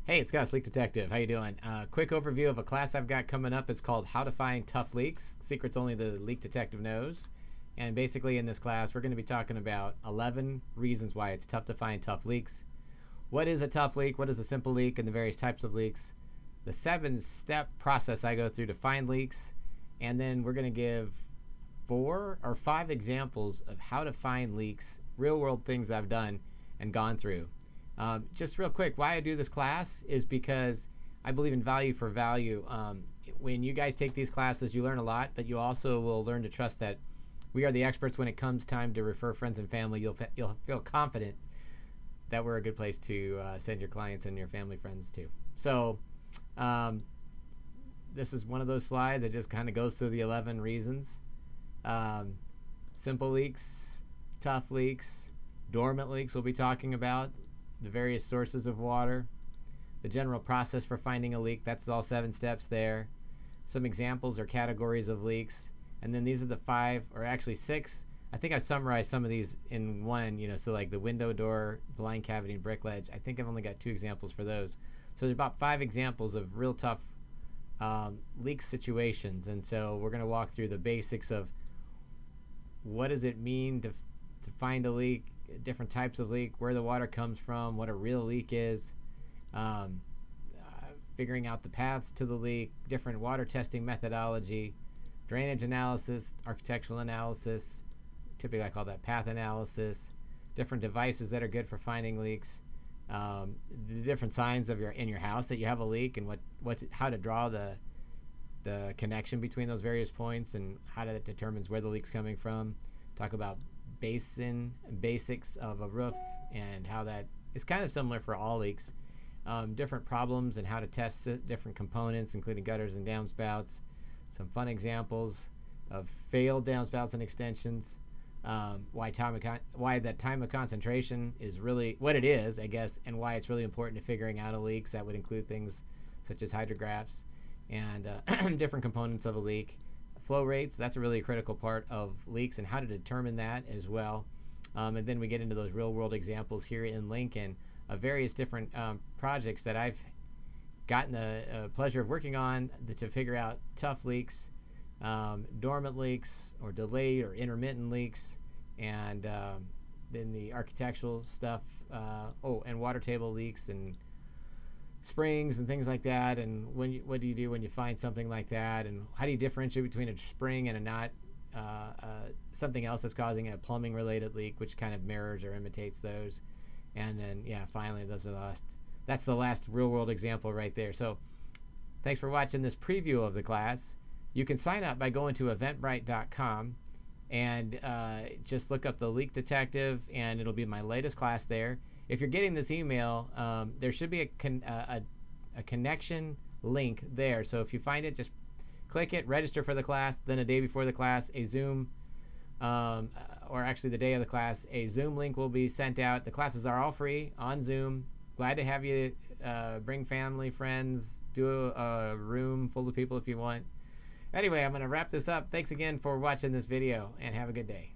Hey, it's Gus, Leak Detective. How you doing? Quick overview of a class I've got coming up. It's called How to Find Tough Leaks. Secrets only the leak detective knows. And basically in this class, we're going to be talking about 11 reasons why it's tough to find tough leaks. What is a tough leak? What is a simple leak? And the various types of leaks. The 7-step process I go through to find leaks. And then we're going to give 4 or 5 examples of how to find leaks, real world things I've done and gone through. Just real quick, why I do this class is because I believe in value for value. When you guys take these classes, you learn a lot, but you also will learn to trust that we are the experts when it comes time to refer friends and family. You'll feel confident that we're a good place to send your clients and your family friends to. So this is one of those slides that just kind of goes through the 11 reasons. Simple leaks, tough leaks, dormant leaks we'll be talking about, the various sources of water, the general process for finding a leak. That's all 7 steps there. Some examples or categories of leaks. And then these are the 5, or actually 6. I think I've summarized some of these in one, so like the window, door, blind cavity, and brick ledge. I think I've only got 2 examples for those. So there's about 5 examples of real tough leak situations. And so we're going to walk through the basics of what does it mean to find a leak, different types of leak, where the water comes from, what a real leak is, figuring out the paths to the leak, different water testing methodology, drainage analysis, architectural analysis, typically I call that path analysis, different devices that are good for finding leaks, the different signs of in your house that you have a leak, and how to draw the connection between those various points and how that determines where the leak's coming from. Talk about basics of a roof and how that is kind of similar for all leaks. Different problems and how to test different components, including gutters and downspouts. Some fun examples of failed downspouts and extensions. Why that time of concentration is really what it is, I guess, and why it's really important to figuring out a leak. That would include things such as hydrographs and different components of a leak. Flow rates, that's a really critical part of leaks and how to determine that as well. And then we get into those real world examples here in Lincoln of various different projects that I've gotten the pleasure of working on to figure out tough leaks, dormant leaks, or delayed or intermittent leaks, and then the architectural stuff, and water table leaks and springs and things like that, and what do you do when you find something like that, and how do you differentiate between a spring and a not something else that's causing a plumbing related leak, which kind of mirrors or imitates those. And then finally that's the last real world example right there. So thanks for watching this preview of the class. You can sign up by going to eventbrite.com and just look up the Leak Detective, and it'll be my latest class there. If you're getting this email, there should be a connection link there. So if you find it, just click it, register for the class. Then a day before the class, a Zoom, or actually the day of the class, a Zoom link will be sent out. The classes are all free on Zoom. Glad to have you bring family, friends, do a room full of people if you want. Anyway, I'm going to wrap this up. Thanks again for watching this video, and have a good day.